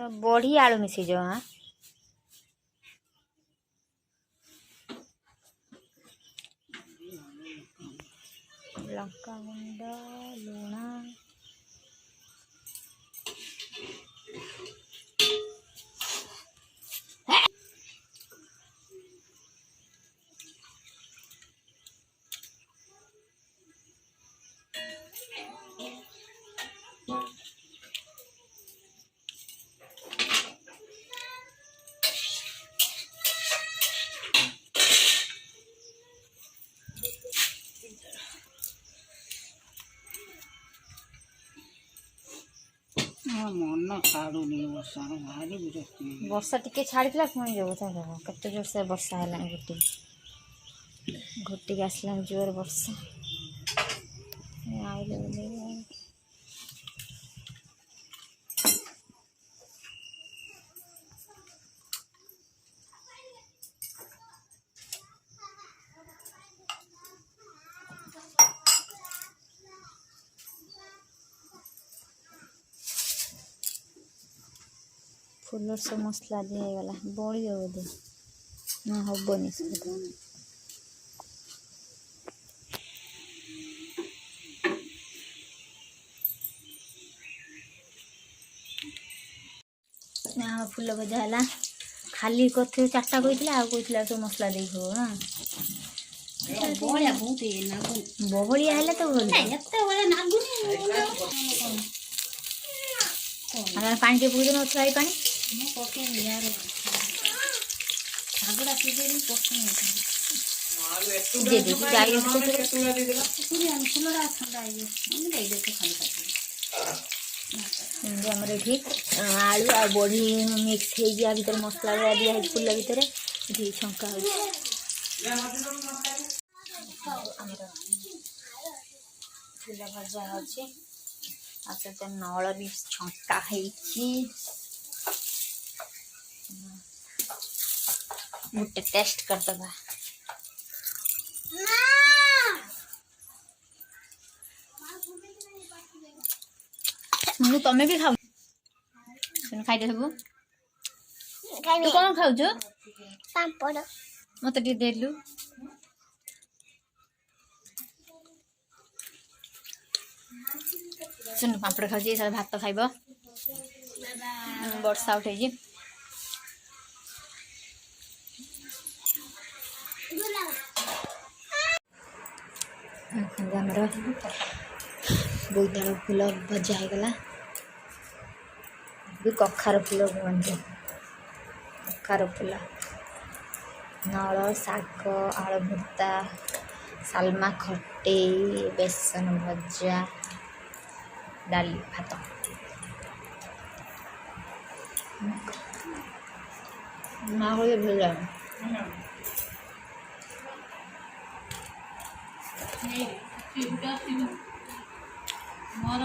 बड़ी आलू मिसी जो हाँ लंका गुंड लुण मन छाड़ूनी वर्षा भारी विरक्ति वर्षा टिके छाड़ी पुणी जो कत जोर से वर्षा है घुटी घुटी आसला जोर वर्षा आइले फुलर सब मसला दिगला बड़ी बोधे ना हेनी सब फुल भजा है खाली कथे चार्टा कही आ सब मसला दे हो हाँ बहलिया है तो पानी टे पकड़ नई पानी आमर ये आलू आ बड़ी मिक्स हो भर मसला दिया फुल भितर ये छंका फुल भजा अच्छे आ नल भी छंका गोटे टेस्ट करदबा सुनु तमें भी खाऊ खाई सब तू कौन खाऊ पापड़ मत देलु सुन पापड़ खाऊ भात खाइब वर्षा उठे आमर बोईतालु फूल भजा होगला कखार फूल कहते कखार फूल नल शाग आलू भर्ता सालमा खटे बेसन भजा डाली भात ना भजा मोर